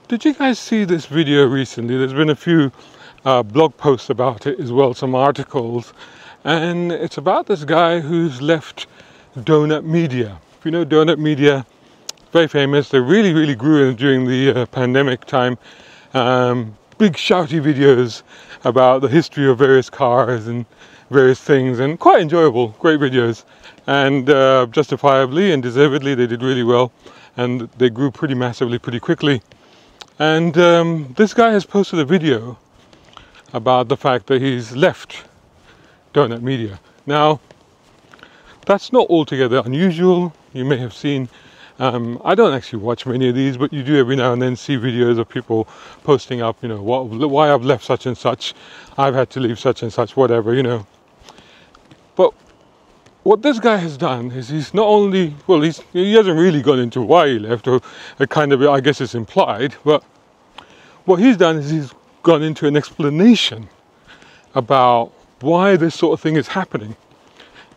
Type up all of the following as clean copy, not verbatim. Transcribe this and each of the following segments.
Did you guys see this video recently? There's been a few blog posts about it as well, some articles, and it's about this guy who's left Donut Media. If you know Donut Media, very famous. They really grew during the pandemic time. Big shouty videos about the history of various cars and various things, and quite enjoyable, great videos. And justifiably and deservedly, they did really well, and they grew pretty massively, pretty quickly. And this guy has posted a video about the fact that he's left Donut Media. Now, that's not altogether unusual. You may have seen, I don't actually watch many of these, but you do every now and then see videos of people posting up, you know, why I've left such and such, I've had to leave such and such, whatever, you know. But what this guy has done is he's not only, well, he hasn't really gone into why he left, or kind of, I guess it's implied, but what he's done is he's gone into an explanation about why this sort of thing is happening,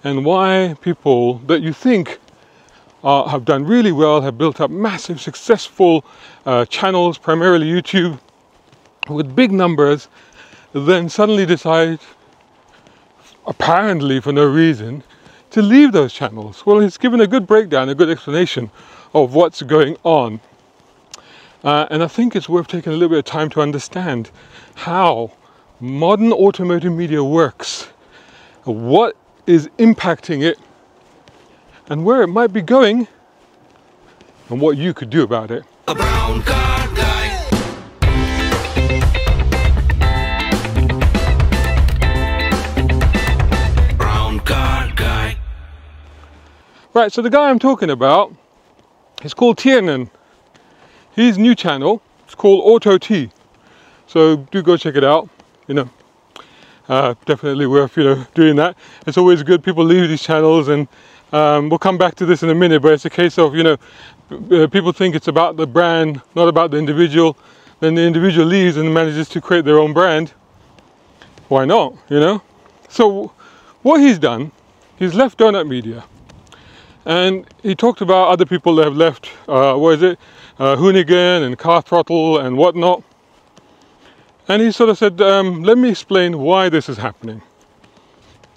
and why people that you think have done really well, have built up massive successful channels, primarily YouTube, with big numbers, then suddenly decide, apparently for no reason, to leave those channels. Well, he's given a good breakdown, a good explanation of what's going on. And I think it's worth taking a little bit of time to understand how modern automotive media works, what is impacting it, and where it might be going, and what you could do about it. A brown car guy. Brown car guy. Right, so the guy I'm talking about is called Tiernan. His new channel, it's called Auto T. So do go check it out, you know. Definitely worth, you know, doing that. It's always good. People leave these channels, and we'll come back to this in a minute, but it's a case of, you know, people think it's about the brand, not about the individual. Then the individual leaves and manages to create their own brand. Why not, you know? So what he's done, he's left Donut Media, and he talked about other people that have left, Hoonigan and Car Throttle and whatnot. And he sort of said, let me explain why this is happening.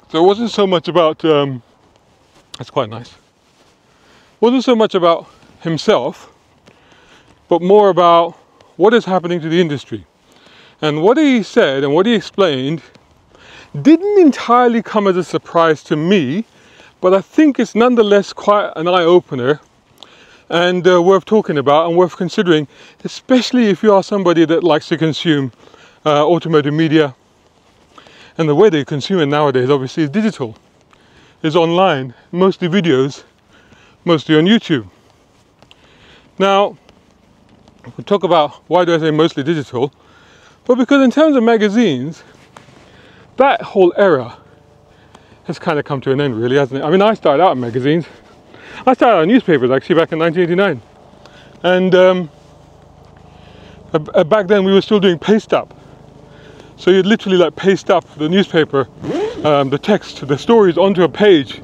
So it wasn't so much about, that's quite nice. It wasn't so much about himself, but more about what is happening to the industry. And what he said and what he explained didn't entirely come as a surprise to me, but I think it's nonetheless quite an eye-opener, and worth talking about and worth considering, especially if you are somebody that likes to consume automotive media. And the way they consume it nowadays, obviously, is digital, is online, mostly videos, mostly on YouTube. Now, we'll talk about, why do I say mostly digital? Well, because in terms of magazines, that whole era has kind of come to an end, really, hasn't it? I mean, I started out in magazines. I started out in newspapers, actually, back in 1989. And back then we were still doing paste up. So you'd literally like paste up the newspaper, the text, the stories onto a page,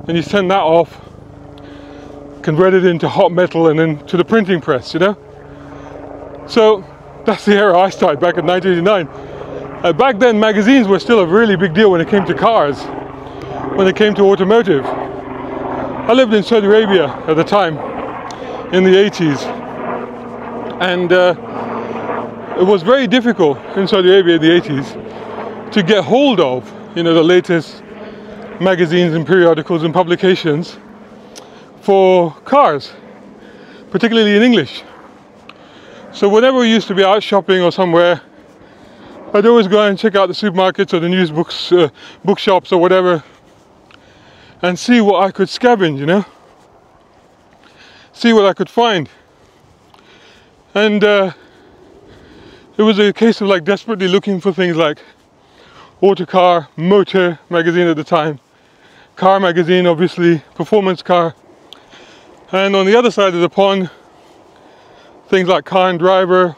and you send that off, convert it into hot metal, and then to the printing press, you know? So that's the era I started back in 1989. Back then magazines were still a really big deal when it came to cars, when it came to automotive. I lived in Saudi Arabia at the time, in the 80s, and it was very difficult in Saudi Arabia in the 80s to get hold of, you know, the latest magazines and periodicals and publications for cars, particularly in English. So whenever we used to be out shopping or somewhere, I'd always go and check out the supermarkets or the news books, bookshops or whatever, and see what I could scavenge, you know, see what I could find. And it was a case of like desperately looking for things like Autocar, Motor magazine at the time, Car magazine, obviously, Performance Car, and on the other side of the pond, things like Car and Driver,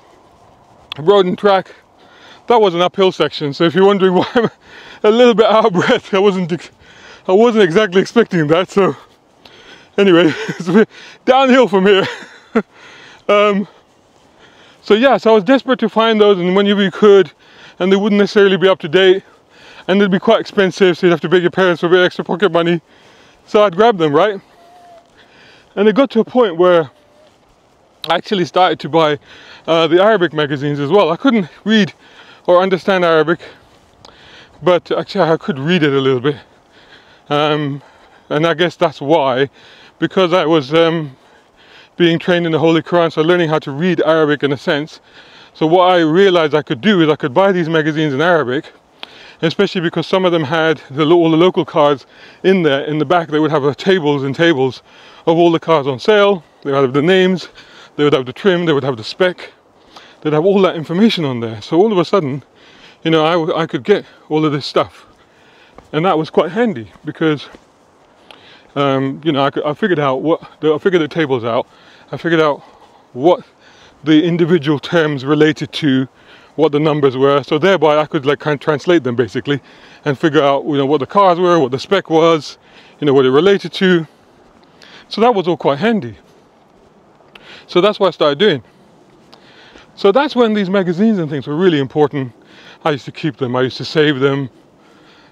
Road and Track. That was an uphill section, so if you're wondering why I'm a little bit out of breath, I wasn't exactly expecting that. So anyway, it's a bit downhill from here. So yeah, so I was desperate to find those, and whenever you could, and they wouldn't necessarily be up to date, and they'd be quite expensive, so you'd have to beg your parents for a bit of extra pocket money. So I'd grab them, right? And it got to a point where I actually started to buy the Arabic magazines as well. I couldn't read or understand Arabic, but actually I could read it a little bit. And I guess that's why, because I was being trained in the Holy Quran, so learning how to read Arabic in a sense. So what I realized I could do is I could buy these magazines in Arabic, especially because some of them had all the local cars in there. In the back they would have tables and tables of all the cars on sale. They would have the names, they would have the trim, they would have the spec, they'd have all that information on there. So all of a sudden, you know, I could get all of this stuff, and that was quite handy because you know, I figured out I figured the tables out. I figured out what the individual terms related to, what the numbers were, so thereby I could like kind of translate them basically and figure out, you know, what the cars were, what the spec was, you know, what it related to. So that was all quite handy. So that's what I started doing. So that's when these magazines and things were really important. I used to keep them, I used to save them.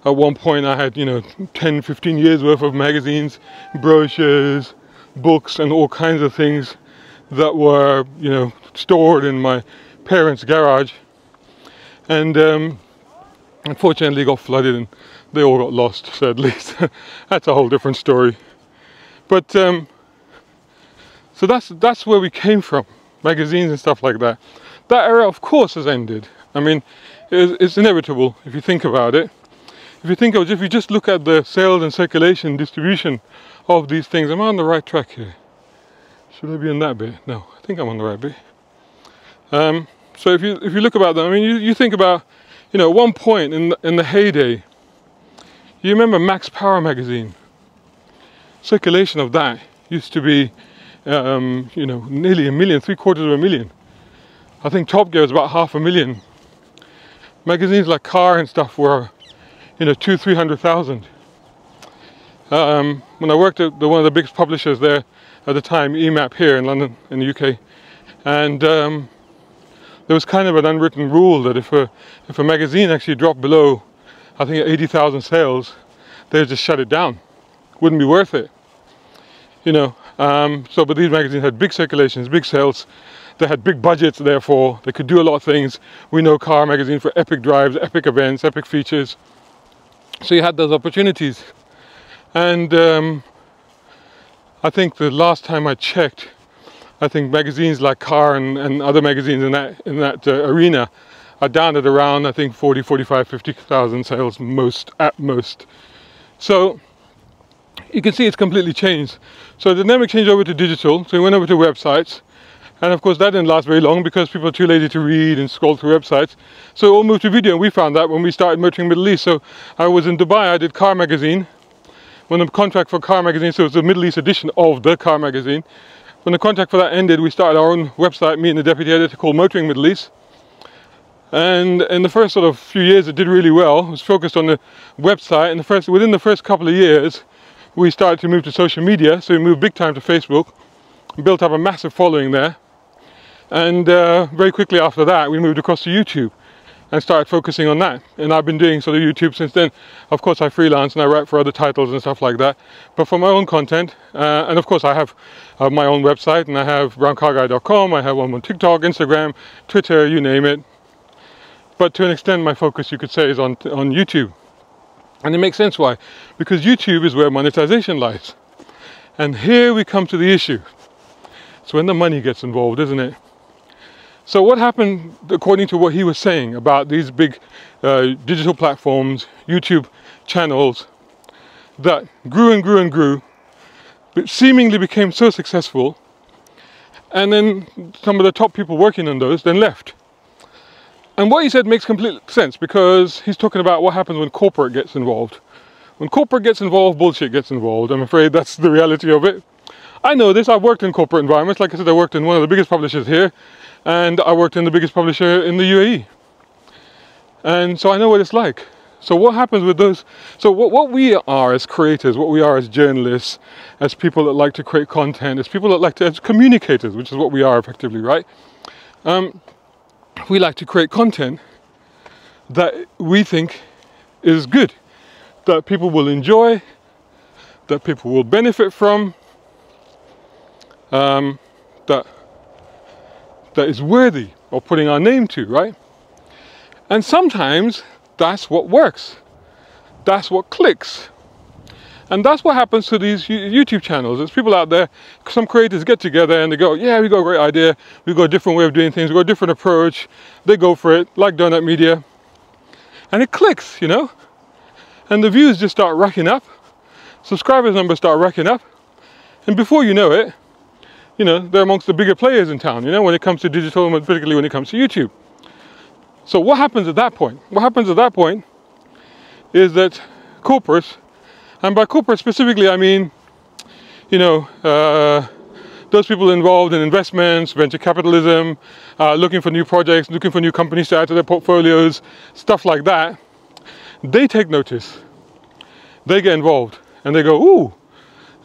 At one point I had, you know, 10, 15 years worth of magazines, brochures, books and all kinds of things that were, you know, stored in my parents' garage. And unfortunately got flooded and they all got lost, sadly. That's a whole different story. But so that's where we came from, magazines and stuff like that. That era of course has ended. I mean, it's inevitable if you think about it. If you just look at the sales and circulation, distribution of these things, am I on the right track here? Should I be in that bit? No, I think I'm on the right bit. So if you look about them, I mean, you think about, you know, at one point in the heyday, you remember Max Power magazine. Circulation of that used to be, you know, nearly 1 million, 750,000. I think Top Gear was about 500,000. Magazines like Car and stuff were, you know, 200,000-300,000. When I worked at one of the biggest publishers there at the time, EMAP here in London, in the UK, and there was kind of an unwritten rule that if a magazine actually dropped below, I think 80,000 sales, they'd just shut it down. Wouldn't be worth it, you know. But these magazines had big circulations, big sales. They had big budgets, therefore they could do a lot of things. We know Car magazine for epic drives, epic events, epic features. So you had those opportunities. And I think the last time I checked, I think magazines like Car and other magazines in that arena are down at around, I think, 40, 45, 50,000 sales at most. So you can see it's completely changed. So the dynamic changed over to digital, so we went over to websites. And of course that didn't last very long because people are too lazy to read and scroll through websites. So it all moved to video, and we found that when we started motoring Middle East. So I was in Dubai, I did Car magazine. When the contract for Car magazine, so it was the Middle East edition of the Car magazine. When the contract for that ended, we started our own website, me and the deputy editor, called Motoring Middle East. And in the first sort of few years it did really well. It was focused on the website, and within the first couple of years we started to move to social media. So we moved big time to Facebook, built up a massive following there. And very quickly after that we moved across to YouTube and started focusing on that. And I've been doing sort of YouTube since then. Of course I freelance and I write for other titles and stuff like that, but for my own content. And of course I have my own website, and I have browncarguy.com. I have one on TikTok, Instagram, Twitter, you name it. But to an extent my focus, you could say, is on YouTube. And it makes sense why. Because YouTube is where monetization lies. And here we come to the issue. It's when the money gets involved, isn't it? So what happened, according to what he was saying about these big digital platforms, YouTube channels that grew and grew and grew, but seemingly became so successful, and then some of the top people working on those then left. And what he said makes complete sense, because he's talking about what happens when corporate gets involved. When corporate gets involved, bullshit gets involved. I'm afraid that's the reality of it. I know this, I've worked in corporate environments. Like I said, I worked in one of the biggest publishers here, and I worked in the biggest publisher in the UAE. And so I know what it's like. So what happens with those? So what we are as creators, what we are as journalists, as people that like to create content, as people that like to, as communicators, which is what we are effectively, right? We like to create content that we think is good, that people will enjoy, that people will benefit from, that is worthy of putting our name to, right? And sometimes that's what works. That's what clicks. And that's what happens to these YouTube channels. There's people out there, some creators get together and they go, yeah, we got a great idea, we got a different way of doing things, we got a different approach. They go for it, like Donut Media. And it clicks, you know? And the views just start racking up. Subscribers numbers start racking up. And before you know it, you know, they're amongst the bigger players in town, you know, when it comes to digital, and particularly when it comes to YouTube. So what happens at that point? What happens at that point is that corporates, and by corporate specifically I mean, you know, those people involved in investments, venture capitalism, looking for new projects, looking for new companies to add to their portfolios, stuff like that, they take notice. They get involved and they go, ooh,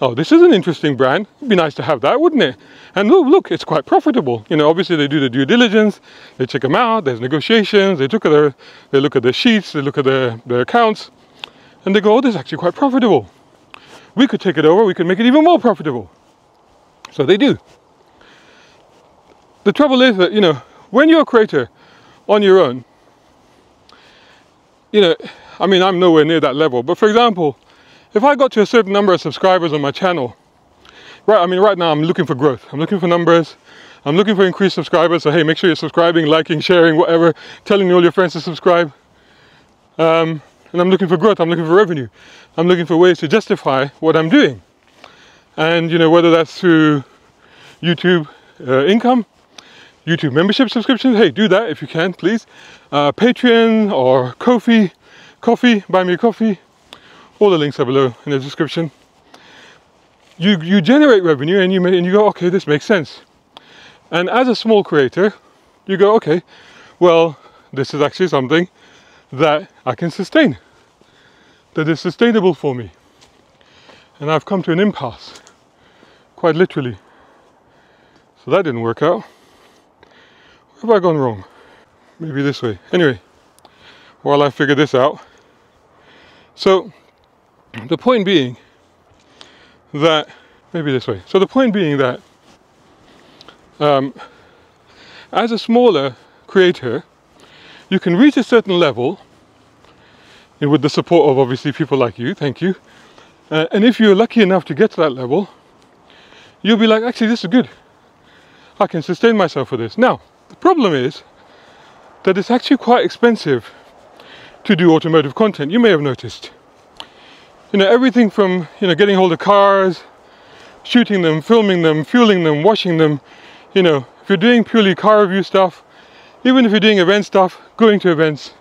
oh, this is an interesting brand. It'd be nice to have that, wouldn't it? And oh, look, it's quite profitable. You know, obviously they do the due diligence, they check them out, there's negotiations, they look at their sheets, they look at their accounts, and they go, oh, this is actually quite profitable. We could take it over, we could make it even more profitable. So they do. The trouble is that, you know, when you're a creator on your own, you know, I mean, I'm nowhere near that level, but for example, if I got to a certain number of subscribers on my channel, right now I'm looking for growth. I'm looking for numbers. I'm looking for increased subscribers. So hey, make sure you're subscribing, liking, sharing, whatever, telling all your friends to subscribe. And I'm looking for growth. I'm looking for revenue. I'm looking for ways to justify what I'm doing. And you know, whether that's through YouTube income, YouTube membership subscriptions, hey, do that if you can, please. Patreon or Ko-fi, buy me a coffee. All the links are below in the description. You generate revenue and you go, okay, this makes sense. And as a small creator, you go, okay, well, this is actually something that I can sustain, that is sustainable for me. And I've come to an impasse, quite literally. So that didn't work out. Where have I gone wrong? Maybe this way. Anyway, while I figure this out. So, the point being that, maybe this way. So the point being that as a smaller creator, you can reach a certain level, and with the support of obviously people like you, thank you. And if you're lucky enough to get to that level, you'll be like, actually, this is good. I can sustain myself for this. Now, the problem is that it's actually quite expensive to do automotive content. You may have noticed. You know, everything from, you know, getting hold of cars, shooting them, filming them, fueling them, washing them. You know, if you're doing purely car review stuff, even if you're doing event stuff, going to events,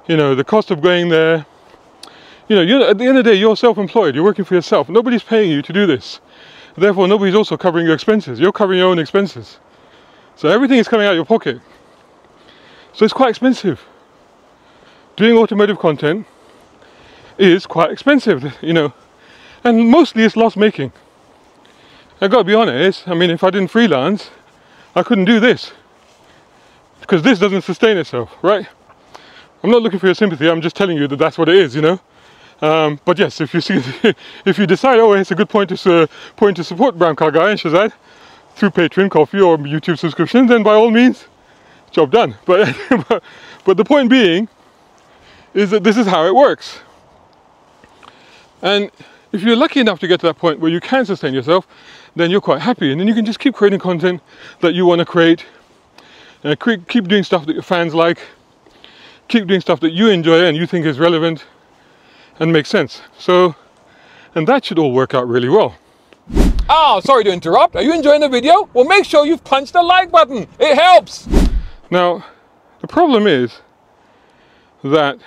you know, the cost of going there, you know, at the end of the day, you're self-employed, you're working for yourself. Nobody's paying you to do this. Therefore, nobody's also covering your expenses. You're covering your own expenses. So everything is coming out of your pocket. So it's quite expensive. Doing automotive content is quite expensive, you know, and mostly it's loss making. I've got to be honest, I mean, if I didn't freelance, I couldn't do this, because this doesn't sustain itself, right? I'm not looking for your sympathy, I'm just telling you that that's what it is, you know. But yes, if you see, if you decide, oh, it's a good point to support Brown Car Guy and Shazad through Patreon, Ko-fi, or YouTube subscription, then by all means, job done. But but the point being is that this is how it works. And if you're lucky enough to get to that point where you can sustain yourself, then you're quite happy, and then you can just keep creating content that you want to create, and keep doing stuff that your fans like, keep doing stuff that you enjoy and you think is relevant and makes sense. So, and that should all work out really well. Oh, sorry to interrupt. Are you enjoying the video? Well, make sure you've punched the like button. It helps. Now, the problem is that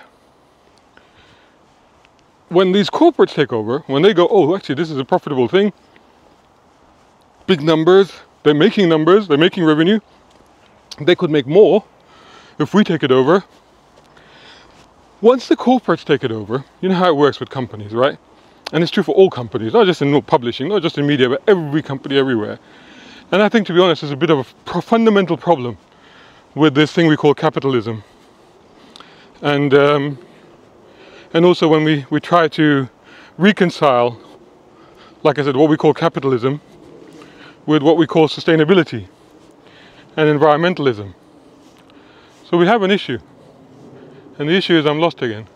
when these corporates take over, when they go, oh, actually, this is a profitable thing, big numbers, they're making revenue, they could make more if we take it over. Once the corporates take it over, you know how it works with companies, right? And it's true for all companies, not just in publishing, not just in media, but every company everywhere. And I think, to be honest, there's a bit of a fundamental problem with this thing we call capitalism. And also when we try to reconcile, like I said, what we call capitalism with what we call sustainability and environmentalism. So we have an issue. And the issue is I'm lost again.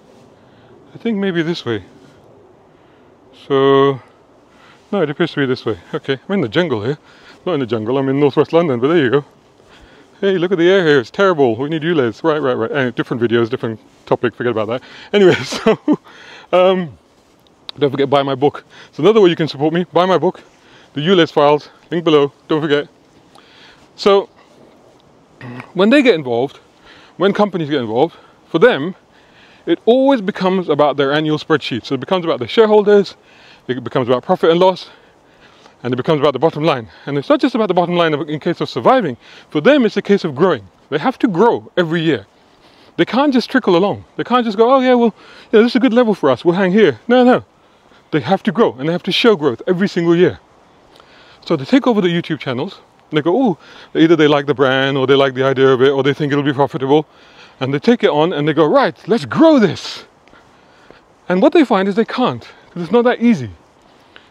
I think maybe this way. So, no, it appears to be this way. Okay, I'm in the jungle here. Not in the jungle, I'm in northwest London, but there you go. Hey, look at the air here, it's terrible. We need ULEZ. Right. Anyway, different videos, different topic, forget about that. Anyway, so, don't forget, buy my book. So another way you can support me, buy my book, the ULEZ files, link below, don't forget. So, when they get involved, when companies get involved, for them, it always becomes about their annual spreadsheet. So it becomes about the shareholders, it becomes about profit and loss, and it becomes about the bottom line. And it's not just about the bottom line in case of surviving. For them, it's a case of growing. They have to grow every year. They can't just trickle along. They can't just go, oh yeah, well, yeah, this is a good level for us, we'll hang here. No. They have to grow, and they have to show growth every single year. So they take over the YouTube channels, and they go, oh, either they like the brand, or they like the idea of it, or they think it'll be profitable. And they take it on, and they go, right, let's grow this. And what they find is they can't, because it's not that easy.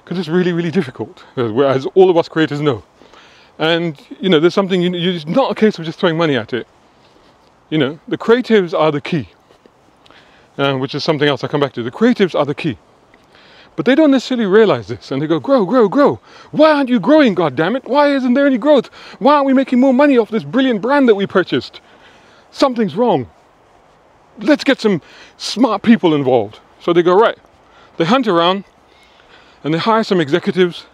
Because it's really, really difficult, as all of us creators know. And, you know, there's something, it's not a case of just throwing money at it. You know, the creatives are the key. Which is something else I'll come back to. The creatives are the key. But they don't necessarily realize this, and they go, grow. Why aren't you growing, goddammit? Why isn't there any growth? Why aren't we making more money off this brilliant brand that we purchased? Something's wrong. Let's get some smart people involved. So they go, right. They hunt around, and they hire some executives,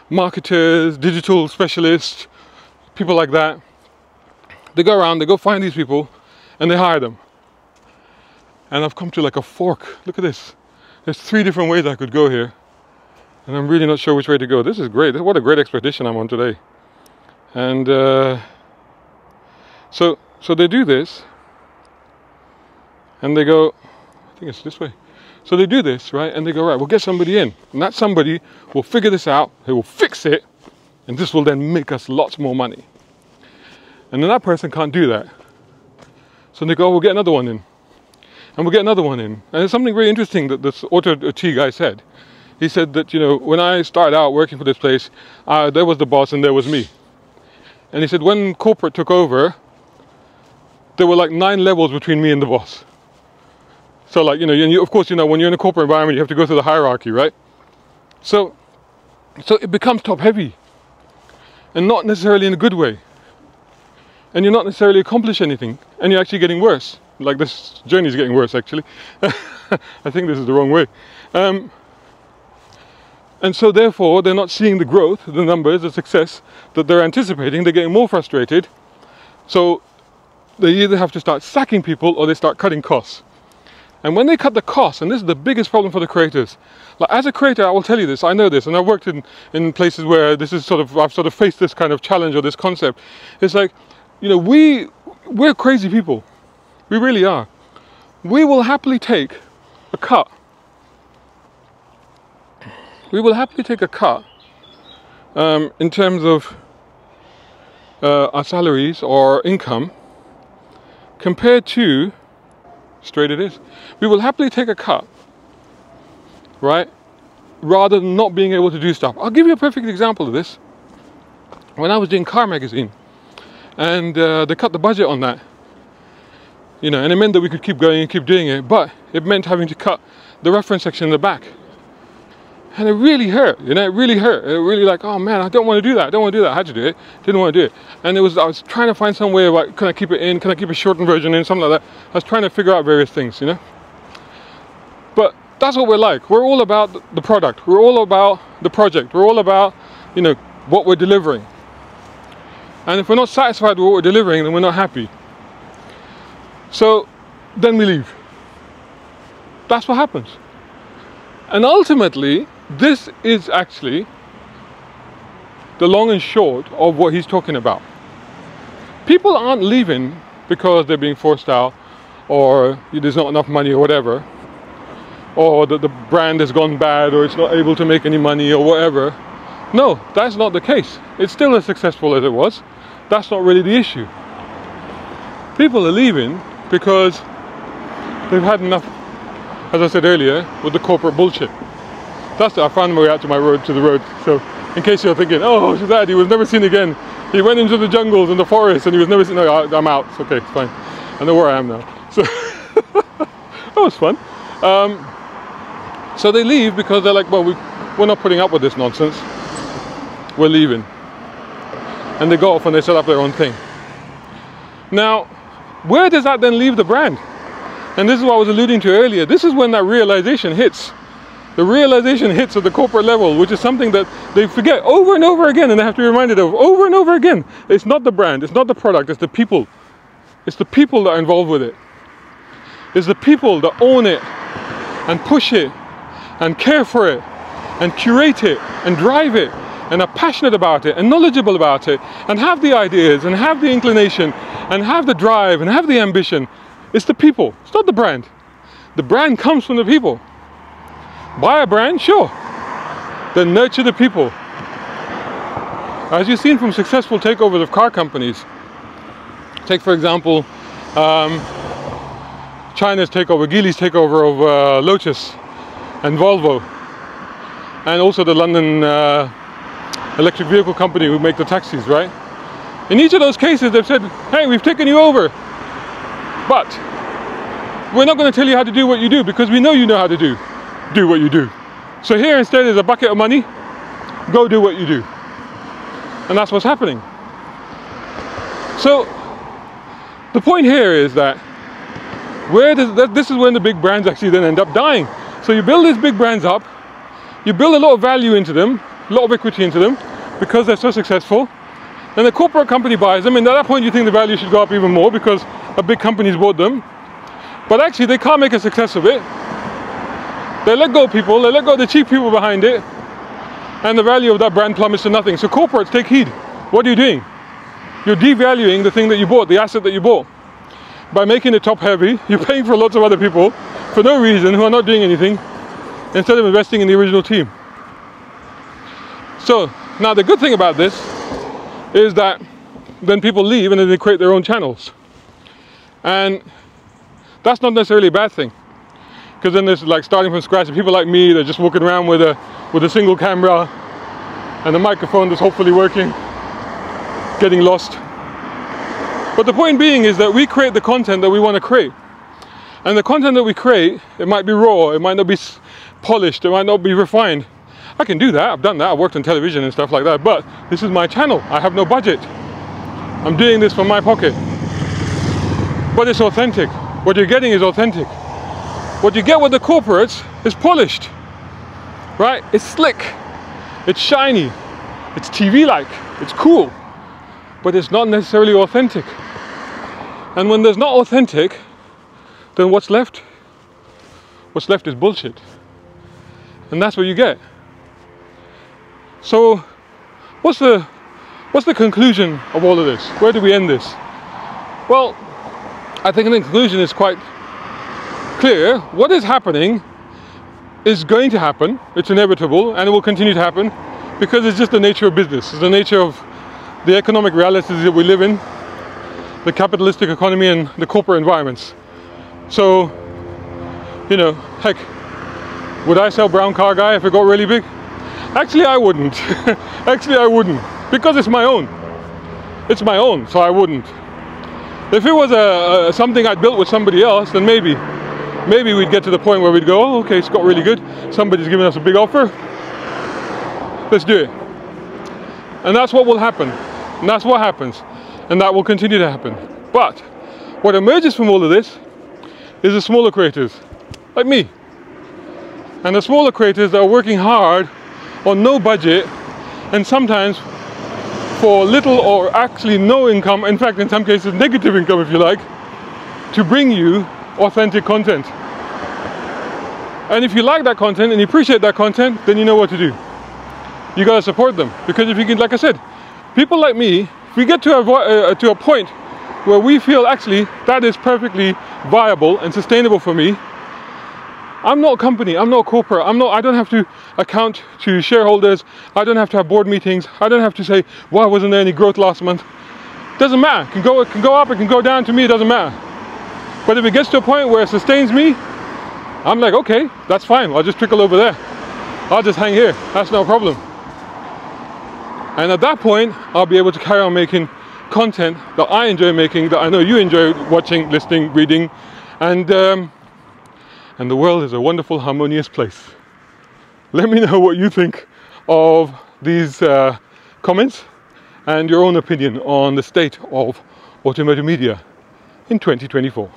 marketers, digital specialists, people like that. They go around, they go find these people, and they hire them. And I've come to like a fork. Look at this. There's 3 different ways I could go here. And I'm really not sure which way to go. This is great. What a great expedition I'm on today. And so they do this. And they go, I think it's this way. So they do this, right? And they go, right, we'll get somebody in. And that somebody will figure this out. They will fix it. And this will then make us lots more money. And then that person can't do that. So they go, we'll get another one in. And we'll get another one in. And there's something really interesting that this Automotive guy said. He said that, you know, when I started out working for this place, there was the boss and there was me. And he said when corporate took over, there were like 9 levels between me and the boss. So like, you know, and of course, you know, when you're in a corporate environment, you have to go through the hierarchy, right? So it becomes top heavy. And not necessarily in a good way. And you're not necessarily accomplishing anything. And you're actually getting worse. Like this journey is getting worse, actually. I think this is the wrong way. And so therefore, they're not seeing the growth, the numbers, the success that they're anticipating. They're getting more frustrated. So they either have to start sacking people or they start cutting costs. And when they cut the costs, and this is the biggest problem for the creators. Like as a creator, I will tell you this, I know this, and I've worked in places where this is I've sort of faced this kind of challenge or this concept. It's like, you know, we're crazy people. We really are. We will happily take a cut. We will happily take a cut in terms of our salaries or income compared to, straight it is, we will happily take a cut, right? Rather than not being able to do stuff. I'll give you a perfect example of this. When I was doing Car Magazine, and they cut the budget on that, you know, and it meant that we could keep going and keep doing it, but it meant having to cut the reference section in the back. And it really hurt, you know, it really hurt. It really like, oh man, I don't want to do that, I don't want to do that. I had to do it, didn't want to do it. And I was trying to find some way of like, can I keep it in, can I keep a shortened version in, something like that. I was trying to figure out various things, you know. But that's what we're like. We're all about the product, we're all about the project, we're all about, you know, what we're delivering. And if we're not satisfied with what we're delivering, then we're not happy. So then we leave. That's what happens. And ultimately, this is actually the long and short of what he's talking about. People aren't leaving because they're being forced out, or there's not enough money or whatever, or the brand has gone bad, or it's not able to make any money or whatever. No, that's not the case. It's still as successful as it was. That's not really the issue. People are leaving because they've had enough, as I said earlier, with the corporate bullshit. That's it. I found my way out to the road. So in case you're thinking, oh, Shazad, he was never seen again. He went into the jungles and the forest and he was never seen. No, I'm out. It's okay, it's fine. I know where I am now. So that was fun. So they leave because they're like, well, we're not putting up with this nonsense. We're leaving. And they go off and they set up their own thing. Now, where does that then leave the brand? And this is what I was alluding to earlier. This is when that realization hits. The realization hits at the corporate level, which is something that they forget over and over again, and they have to be reminded of over and over again. It's not the brand, it's not the product, it's the people. It's the people that are involved with it. It's the people that own it and push it and care for it and curate it and drive it and are passionate about it and knowledgeable about it and have the ideas and have the inclination and have the drive and have the ambition. It's the people, it's not the brand. The brand comes from the people. Buy a brand, sure. Then nurture the people. As you've seen from successful takeovers of car companies, take for example China's takeover, Geely's takeover of Lotus and Volvo, and also the London electric vehicle company who make the taxis, right? In each of those cases they've said, hey, we've taken you over, but we're not going to tell you how to do what you do because we know you know how to do what you do. So here instead is a bucket of money, go do what you do. And that's what's happening. So the point here is that this is when the big brands actually then end up dying. So you build these big brands up, you build a lot of value into them, a lot of equity into them because they're so successful. Then the corporate company buys them, and at that point you think the value should go up even more because a big company's bought them. But actually they can't make a success of it. They let go of people, they let go of the cheap people behind it, and the value of that brand plummets to nothing. So corporates, take heed. What are you doing? You're devaluing the thing that you bought, the asset that you bought. By making it top heavy, you're paying for lots of other people for no reason who are not doing anything, instead of investing in the original team. So now the good thing about this is that then people leave and then they create their own channels. And that's not necessarily a bad thing. Because then there's like starting from scratch, and people like me, they're just walking around with a single camera and a microphone that's hopefully working, getting lost. But the point being is that we create the content that we want to create. And the content that we create, it might be raw, it might not be polished, it might not be refined. I can do that, I've done that, I've worked on television and stuff like that, but this is my channel, I have no budget. I'm doing this from my pocket. But it's authentic. What you're getting is authentic. What you get with the corporates is polished, right? It's slick, it's shiny, it's TV-like, it's cool, but it's not necessarily authentic. And when there's not authentic, then what's left? What's left is bullshit. And that's what you get. So what's the conclusion of all of this? Where do we end this? Well, I think the conclusion is quite clear. What is happening is going to happen. It's inevitable, and it will continue to happen because it's just the nature of business. It's the nature of the economic realities that we live in, the capitalistic economy and the corporate environments. So, you know, heck, would I sell Brown Car Guy if it got really big? Actually, I wouldn't. Actually, I wouldn't, because it's my own. It's my own, so I wouldn't. If it was something I'd built with somebody else, then maybe we'd get to the point where we'd go, oh, okay, it's got really good. Somebody's giving us a big offer. Let's do it. And that's what will happen. And that's what happens. And that will continue to happen. But what emerges from all of this is the smaller creators, like me. And the smaller creators that are working hard on no budget, and sometimes for little or actually no income, in fact in some cases negative income if you like, to bring you authentic content. And if you like that content and you appreciate that content, then you know what to do. You gotta support them, because if you can, like I said, people like me, if we get to a point where we feel actually that is perfectly viable and sustainable for me, I'm not a company, I'm not corporate, I don't have to account to shareholders, I don't have to have board meetings, I don't have to say, why wasn't there any growth last month? doesn't matter. It can go up, it can go down. To me, it doesn't matter. But if it gets to a point where it sustains me, I'm like, okay, that's fine. I'll just trickle over there. I'll just hang here. That's no problem. And at that point, I'll be able to carry on making content that I enjoy making, that I know you enjoy watching, listening, reading, and the world is a wonderful, harmonious place. Let me know what you think of these comments and your own opinion on the state of automotive media in 2024.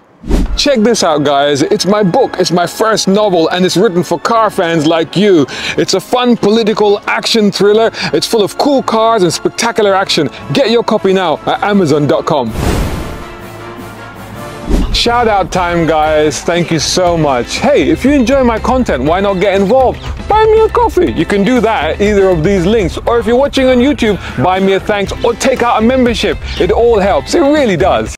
Check this out, guys. It's my book. It's my first novel, and it's written for car fans like you. It's a fun political action thriller. It's full of cool cars and spectacular action. Get your copy now at Amazon.com. Shout out time, guys. Thank you so much. Hey, if you enjoy my content, why not get involved? Buy me a coffee. You can do that at either of these links. Or if you're watching on YouTube, buy me a thanks or take out a membership. It all helps. It really does.